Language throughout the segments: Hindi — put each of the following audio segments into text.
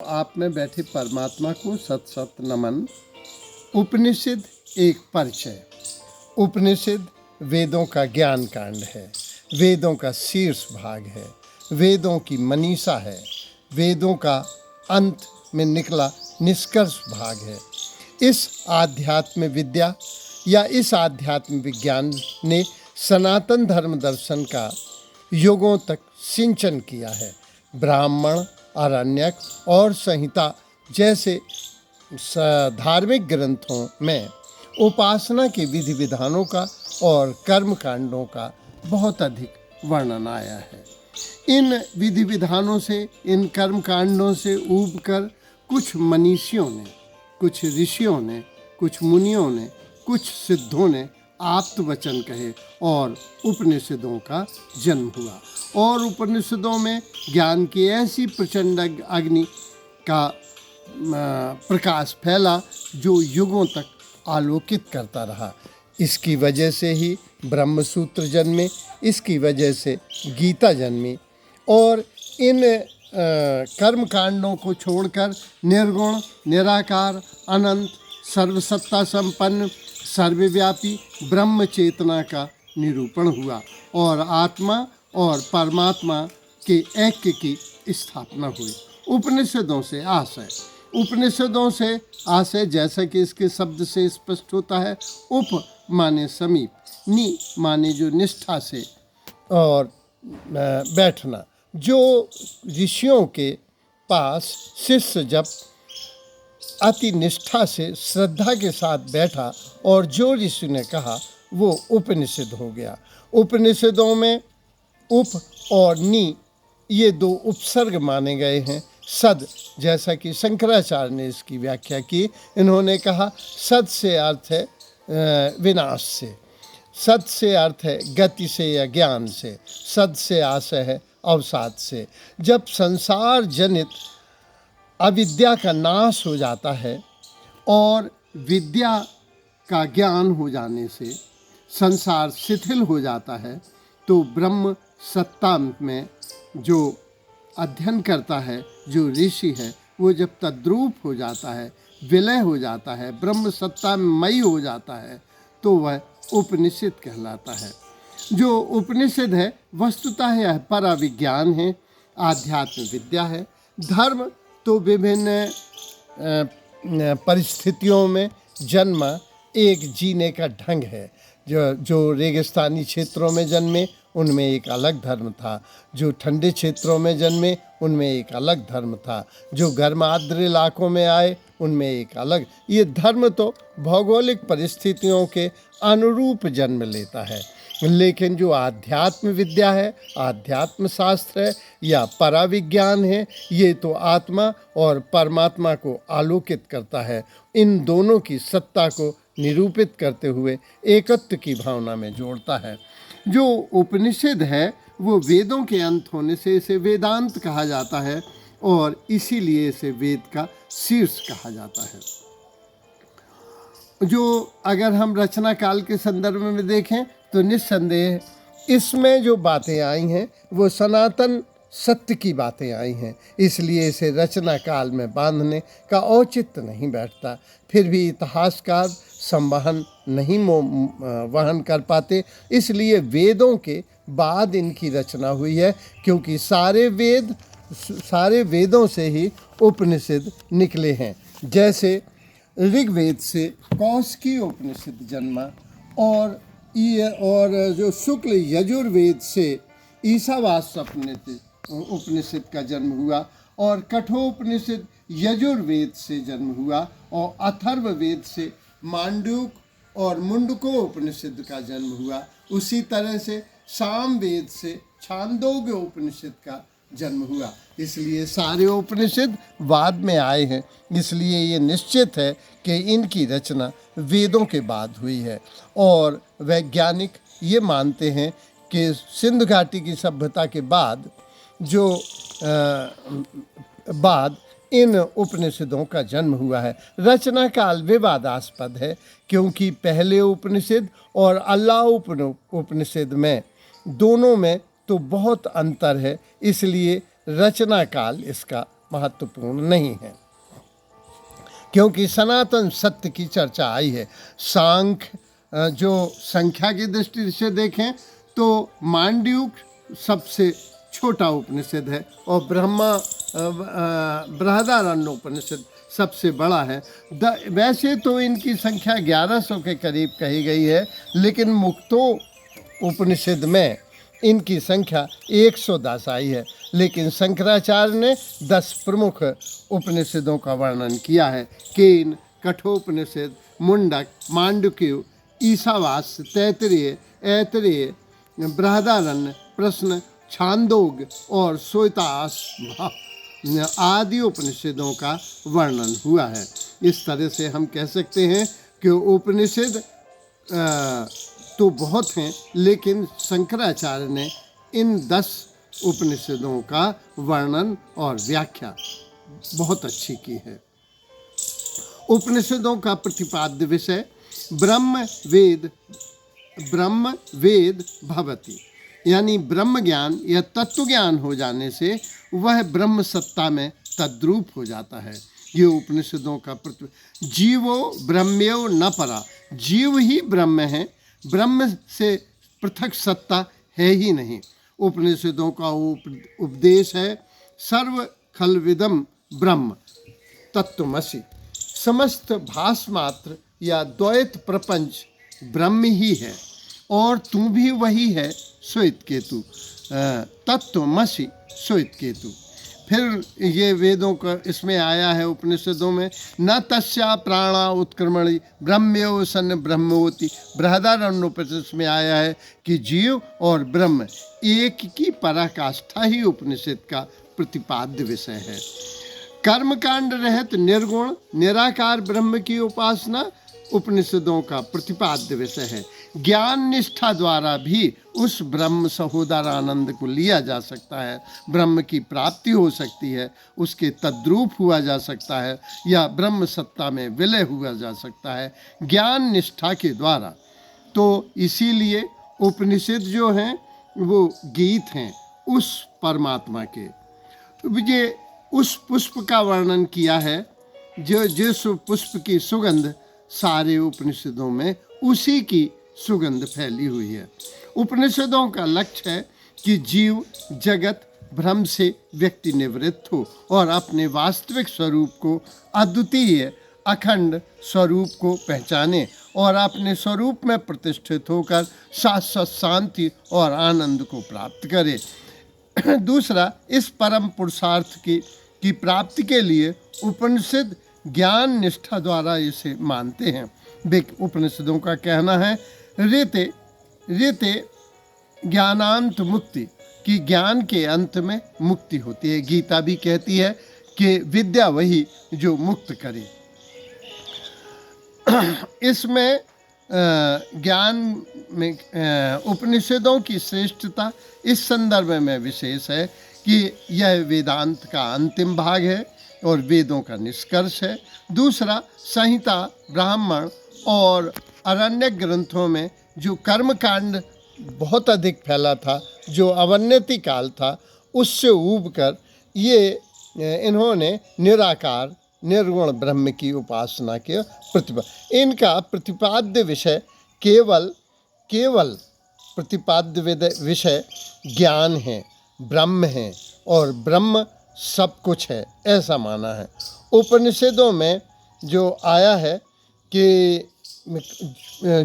आप में बैठे परमात्मा को सत सत नमन। उपनिषद एक परिचय। उपनिषद वेदों का ज्ञान कांड है, वेदों का शीर्ष भाग है, वेदों की मनीषा है, वेदों का अंत में निकला निष्कर्ष भाग है। इस आध्यात्म विद्या या इस आध्यात्म विज्ञान ने सनातन धर्म दर्शन का युगों तक सिंचन किया है। ब्राह्मण, आरण्यक और संहिता जैसे धार्मिक ग्रंथों में उपासना के विधि विधानों का और कर्म कांडों का बहुत अधिक वर्णन आया है। इन विधि विधानों से, इन कर्म कांडों से ऊबकर कुछ मनीषियों ने, कुछ ऋषियों ने, कुछ मुनियों ने, कुछ सिद्धों ने आप्त वचन कहे और उपनिषदों का जन्म हुआ। और उपनिषदों में ज्ञान की ऐसी प्रचंड अग्नि का प्रकाश फैला जो युगों तक आलोकित करता रहा। इसकी वजह से ही ब्रह्म सूत्र जन्मे, इसकी वजह से गीता जन्मी। और इन कर्म कांडों को छोड़कर निर्गुण, निराकार, अनंत, सर्वसत्ता संपन्न, सर्वव्यापी ब्रह्म चेतना का निरूपण हुआ और आत्मा और परमात्मा के ऐक्य की स्थापना हुई। उपनिषदों से आशय, उपनिषदों से आशय जैसा कि इसके शब्द से स्पष्ट होता है। उप माने समीप, नि माने जो निष्ठा से और बैठना। जो ऋषियों के पास शिष्य जब अति निष्ठा से श्रद्धा के साथ बैठा और जो ऋषि ने कहा वो उपनिषद हो गया। उपनिषदों में उप और नि ये दो उपसर्ग माने गए हैं। सद, जैसा कि शंकराचार्य ने इसकी व्याख्या की, इन्होंने कहा सद से अर्थ है विनाश से, सद से अर्थ है गति से या ज्ञान से, सद से आशय है अवसाद से। जब संसार जनित अविद्या का नाश हो जाता है और विद्या का ज्ञान हो जाने से संसार शिथिल हो जाता है, तो ब्रह्म सत्ता में जो अध्ययन करता है, जो ऋषि है, वो जब तद्रूप हो जाता है, विलय हो जाता है, ब्रह्म सत्ता में मई हो जाता है, तो वह उपनिषद कहलाता है। जो उपनिषद है वस्तुतः यह पराविज्ञान है, आध्यात्म विद्या है। धर्म तो विभिन्न परिस्थितियों में जन्म एक जीने का ढंग है। जो रेगिस्तानी क्षेत्रों में जन्मे उनमें एक अलग धर्म था, जो ठंडे क्षेत्रों में जन्मे उनमें एक अलग धर्म था, जो गर्म आर्द्र इलाकों में आए उनमें एक अलग। ये धर्म तो भौगोलिक परिस्थितियों के अनुरूप जन्म लेता है। लेकिन जो आध्यात्म विद्या है, आध्यात्म शास्त्र है या पराविज्ञान है, ये तो आत्मा और परमात्मा को आलोकित करता है। इन दोनों की सत्ता को निरूपित करते हुए एकत्व की भावना में जोड़ता है। जो उपनिषद है वो वेदों के अंत होने से इसे वेदांत कहा जाता है और इसीलिए इसे वेद का शीर्ष कहा जाता है। जो अगर हम रचना काल के संदर्भ में देखें तो निस्संदेह इसमें जो बातें आई हैं वो सनातन सत्य की बातें आई हैं, इसलिए इसे रचना काल में बांधने का औचित्य नहीं बैठता। फिर भी इतिहासकार संवहन नहीं वहन कर पाते, इसलिए वेदों के बाद इनकी रचना हुई है, क्योंकि सारे वेदों से ही उपनिषद निकले हैं। जैसे ऋग्वेद से कौशिकी उपनिषद जन्मा और जो शुक्ल यजुर्वेद से ईशावास्य उपनिषद का जन्म हुआ और कठोपनिषद यजुर्वेद से जन्म हुआ और अथर्ववेद से मांडूक और मुंडको उपनिषद का जन्म हुआ। उसी तरह से सामवेद से छांदोग्य उपनिषद का जन्म हुआ। इसलिए सारे उपनिषद बाद में आए हैं, इसलिए ये निश्चित है कि इनकी रचना वेदों के बाद हुई है। और वैज्ञानिक ये मानते हैं कि सिंधु घाटी की सभ्यता के बाद इन उपनिषदों का जन्म हुआ है। रचना काल विवादास्पद है, क्योंकि पहले उपनिषद और अल्लाह उपनिषद में दोनों में तो बहुत अंतर है, इसलिए रचना काल इसका महत्वपूर्ण नहीं है, क्योंकि सनातन सत्य की चर्चा आई है। सांख्य जो संख्या की दृष्टि से देखें तो मांडूक्य सबसे छोटा उपनिषद है और बृहदारण्यक उपनिषद सबसे बड़ा है। वैसे तो इनकी संख्या 1100 के करीब कही गई है, लेकिन मुक्तो उपनिषद में इनकी संख्या 110 आई है। लेकिन शंकराचार्य ने 10 प्रमुख उपनिषदों का वर्णन किया है। केन, कठोपनिषद, मुंडक, मांडुक्य, ईशावास्य, तैत्तिरीय, ऐतरेय, बृहदारण्य, प्रश्न, छांदोग्य और श्वेताश्व आदि उपनिषदों का वर्णन हुआ है। इस तरह से हम कह सकते हैं कि उपनिषद तो बहुत हैं, लेकिन शंकराचार्य ने इन 10 उपनिषदों का वर्णन और व्याख्या बहुत अच्छी की है। उपनिषदों का प्रतिपाद्य विषय ब्रह्म वेद भवति, यानी ब्रह्म ज्ञान या तत्व ज्ञान हो जाने से वह ब्रह्म सत्ता में तद्रूप हो जाता है। ये उपनिषदों का जीवो ब्रह्म्यो न परा, जीव ही ब्रह्म है, ब्रह्म से पृथक सत्ता है ही नहीं। उपनिषदों का उपदेश है सर्व खलविदम ब्रह्म तत्वमसि, समस्त भासमात्र या द्वैत प्रपंच ब्रह्म ही है और तू भी वही है श्वेत केतु, तत्वमसि श्वेत केतु। फिर ये वेदों का इसमें आया है उपनिषदों में, न तस्या प्राणा उत्क्रमणि ब्रह्म्यो सन ब्रह्मोति। बृहदारण्योपनिषद में आया है कि जीव और ब्रह्म एक की पराकाष्ठा ही उपनिषद का प्रतिपाद्य विषय है। कर्मकांड रहित निर्गुण निराकार ब्रह्म की उपासना उपनिषदों का प्रतिपाद्य विषय है। ज्ञान निष्ठा द्वारा भी उस ब्रह्म सहोदर आनंद को लिया जा सकता है, ब्रह्म की प्राप्ति हो सकती है, उसके तद्रूप हुआ जा सकता है या ब्रह्म सत्ता में विलय हुआ जा सकता है ज्ञान निष्ठा के द्वारा। तो इसीलिए उपनिषद जो हैं वो गीत हैं उस परमात्मा के। ये उस पुष्प का वर्णन किया है जो जिस पुष्प की सुगंध सारे उपनिषदों में उसी की सुगंध फैली हुई है। उपनिषदों का लक्ष्य है कि जीव जगत भ्रम से व्यक्ति निवृत्त हो और अपने वास्तविक स्वरूप को, अद्वितीय अखंड स्वरूप को पहचाने और अपने स्वरूप में प्रतिष्ठित होकर शाश्वत शांति और आनंद को प्राप्त करे। दूसरा, इस परम पुरुषार्थ की प्राप्ति के लिए उपनिषद ज्ञान निष्ठा द्वारा इसे मानते हैं। उपनिषदों का कहना है रीते ज्ञानांत मुक्ति, कि ज्ञान के अंत में मुक्ति होती है। गीता भी कहती है कि विद्या वही जो मुक्त करे। इसमें ज्ञान में उपनिषदों की श्रेष्ठता इस संदर्भ में विशेष है कि यह वेदांत का अंतिम भाग है और वेदों का निष्कर्ष है। दूसरा, संहिता, ब्राह्मण और अरण्य ग्रंथों में जो कर्मकांड बहुत अधिक फैला था, जो अवन्नति काल था, उससे ऊब कर इन्होंने निराकार निर्गुण ब्रह्म की उपासना के इनका प्रतिपाद्य विषय केवल प्रतिपाद्य विषय ज्ञान है, ब्रह्म है और ब्रह्म सब कुछ है, ऐसा माना है। उपनिषदों में जो आया है कि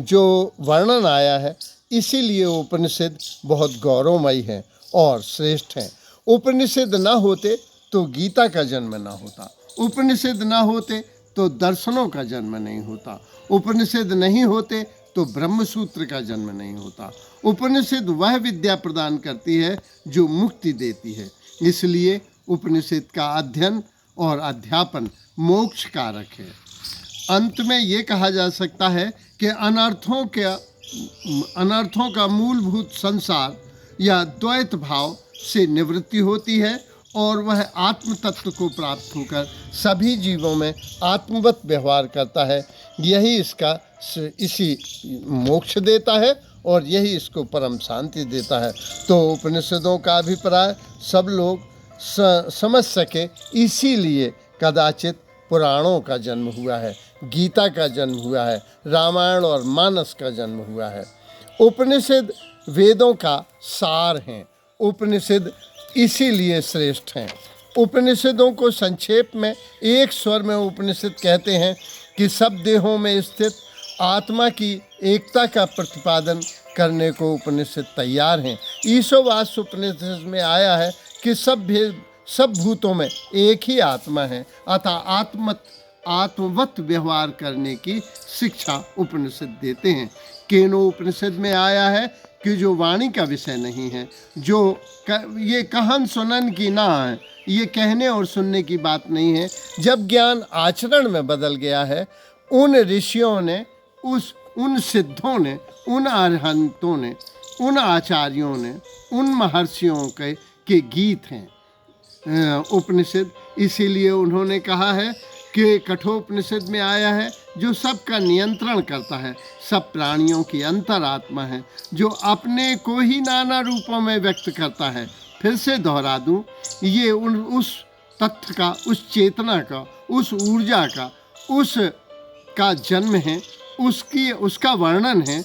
जो वर्णन आया है, इसीलिए उपनिषद बहुत गौरवमयी है और श्रेष्ठ है। उपनिषद न होते तो गीता का जन्म न होता, उपनिषद न होते तो दर्शनों का जन्म नहीं होता, उपनिषद नहीं होते तो ब्रह्मसूत्र का जन्म नहीं होता। उपनिषद वह विद्या प्रदान करती है जो मुक्ति देती है। इसलिए उपनिषद का अध्ययन और अध्यापन मोक्ष कारक है। अंत में ये कहा जा सकता है कि अनर्थों का मूलभूत संसार या द्वैत भाव से निवृत्ति होती है और वह आत्म तत्व को प्राप्त होकर सभी जीवों में आत्मवत व्यवहार करता है। यही इसी मोक्ष देता है और यही इसको परम शांति देता है। तो उपनिषदों का अभिप्राय सब लोग समझ सके, इसीलिए कदाचित पुराणों का जन्म हुआ है, गीता का जन्म हुआ है, रामायण और मानस का जन्म हुआ है। उपनिषद वेदों का सार हैं। उपनिषद इसीलिए श्रेष्ठ हैं। उपनिषदों को संक्षेप में एक स्वर में उपनिषद कहते हैं कि सब देहों में स्थित आत्मा की एकता का प्रतिपादन करने को उपनिषद तैयार हैं। ईशोवास उपनिषद में आया है कि सब भूतों में एक ही आत्मा है, अतः आत्मवत व्यवहार करने की शिक्षा उपनिषद देते हैं। केनो उपनिषद में आया है कि जो वाणी का विषय नहीं है, जो ये कहन सुनन की ना है, ये कहने और सुनने की बात नहीं है। जब ज्ञान आचरण में बदल गया है, उन ऋषियों ने, उन सिद्धों ने, उन अरहंतों ने, उन आचार्यों ने, उन महर्षियों के गीत हैं उपनिषद। इसीलिए उन्होंने कहा है कि कठोपनिषद में आया है जो सबका नियंत्रण करता है, सब प्राणियों की अंतरात्मा है, जो अपने को ही नाना रूपों में व्यक्त करता है। फिर से दोहरा दूं, ये उस तत्व का, उस चेतना का, उस ऊर्जा का, उस का जन्म है, उसका वर्णन है,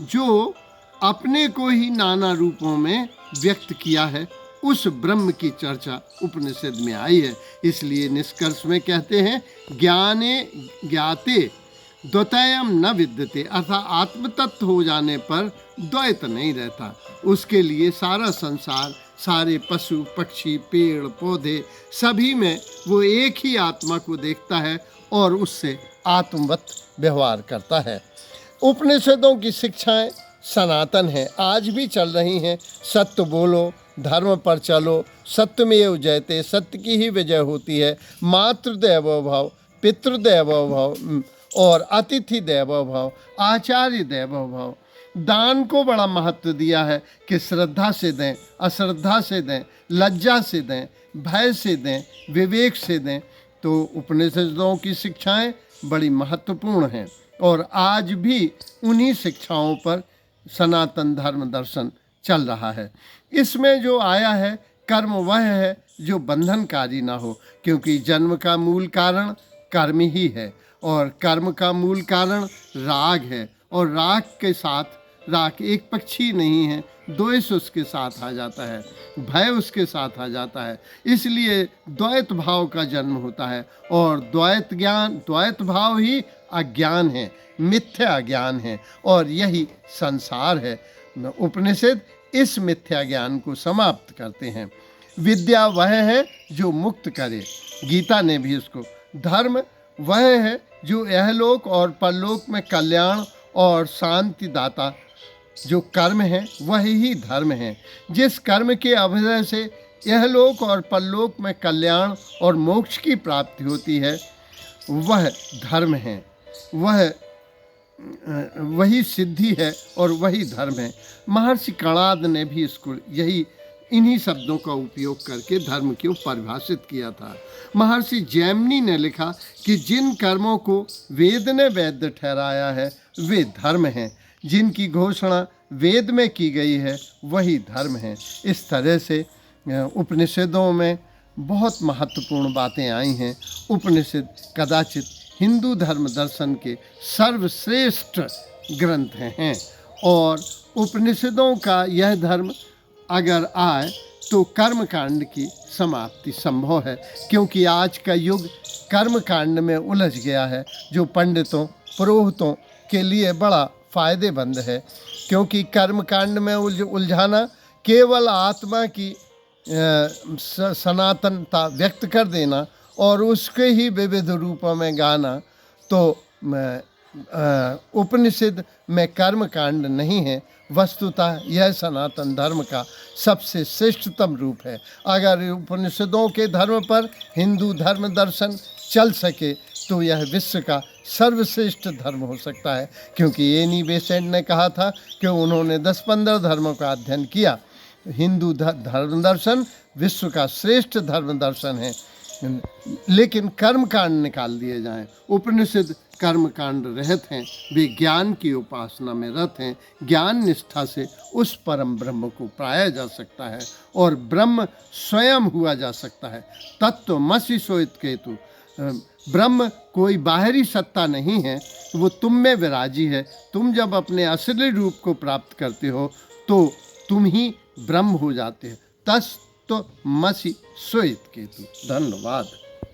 जो अपने को ही नाना रूपों में व्यक्त किया है। उस ब्रह्म की चर्चा उपनिषद में आई है। इसलिए निष्कर्ष में कहते हैं, ज्ञाने ज्ञाते द्वैतम न विद्यते, अर्थात आत्म तत्व हो जाने पर द्वैत नहीं रहता। उसके लिए सारा संसार, सारे पशु पक्षी, पेड़ पौधे, सभी में वो एक ही आत्मा को देखता है और उससे आत्मवत व्यवहार करता है। उपनिषदों की शिक्षाएं सनातन हैं, आज भी चल रही हैं। सत्य बोलो, धर्म पर चलो, सत्यमेव जयते, सत्य की ही विजय होती है। मातृदेवो भव, पितृदेवो भव और अतिथि देवो भव, आचार्य देवो भव। दान को बड़ा महत्व दिया है कि श्रद्धा से दें, अश्रद्धा से दें, लज्जा से दें, भय से दें, विवेक से दें। तो उपनिषदों की शिक्षाएं बड़ी महत्वपूर्ण हैं और आज भी उन्हीं शिक्षाओं पर सनातन धर्म दर्शन चल रहा है। इसमें जो आया है, कर्म वह है जो बंधनकारी ना हो, क्योंकि जन्म का मूल कारण कर्म ही है और कर्म का मूल कारण राग है, और राग के साथ, राग एक पक्षी नहीं है, द्वेष उसके साथ आ जाता है, भय उसके साथ आ जाता है। इसलिए द्वैत भाव का जन्म होता है और द्वैत भाव ही अज्ञान है, मिथ्या ज्ञान है और यही संसार है। उपनिषद इस मिथ्या ज्ञान को समाप्त करते हैं। विद्या वह है जो मुक्त करे, गीता ने भी उसको। धर्म वह है जो यहलोक और परलोक में कल्याण और शांति दाता, जो कर्म है वही ही धर्म है। जिस कर्म के अभ्युदय से यहलोक और परलोक में कल्याण और मोक्ष की प्राप्ति होती है, वह धर्म है, वही सिद्धि है और वही धर्म है। महर्षि कणाद ने भी इसको इन्हीं शब्दों का उपयोग करके धर्म को परिभाषित किया था। महर्षि जैमिनी ने लिखा कि जिन कर्मों को वेद ने वैध ठहराया है वे धर्म हैं, जिनकी घोषणा वेद में की गई है वही धर्म है। इस तरह से उपनिषदों में बहुत महत्वपूर्ण बातें आई हैं। उपनिषद कदाचित हिंदू धर्म दर्शन के सर्वश्रेष्ठ ग्रंथ हैं और उपनिषदों का यह धर्म अगर आए तो कर्म कांड की समाप्ति संभव है, क्योंकि आज का युग कर्म कांड में उलझ गया है, जो पंडितों पुरोहितों के लिए बड़ा फायदेमंद है। क्योंकि कर्म कांड में उलझाना केवल आत्मा की सनातनता व्यक्त कर देना और उसके ही विविध रूपों में गाना, तो उपनिषद में कर्म कांड नहीं है। वस्तुतः यह सनातन धर्म का सबसे श्रेष्ठतम रूप है। अगर उपनिषदों के धर्म पर हिंदू धर्म दर्शन चल सके तो यह विश्व का सर्वश्रेष्ठ धर्म हो सकता है, क्योंकि एनी बेसेंट ने कहा था कि उन्होंने 10-15 धर्मों का अध्ययन किया। हिंदू धर्म दर्शन विश्व का श्रेष्ठ धर्म दर्शन है, लेकिन कर्म कांड निकाल दिए जाएं, उपनिषद कर्म कांड रहित हैं, वे ज्ञान की उपासना में रत हैं। ज्ञान निष्ठा से उस परम ब्रह्म को पाया जा सकता है और ब्रह्म स्वयं हुआ जा सकता है। तत्त्वमसि सोइत केतु, ब्रह्म कोई बाहरी सत्ता नहीं है, वो तुम में विराजी है। तुम जब अपने असली रूप को प्राप्त करते हो तो तुम ही ब्रह्म हो जाते हो। तत्त्वमसि सोइत केतु। धन्यवाद।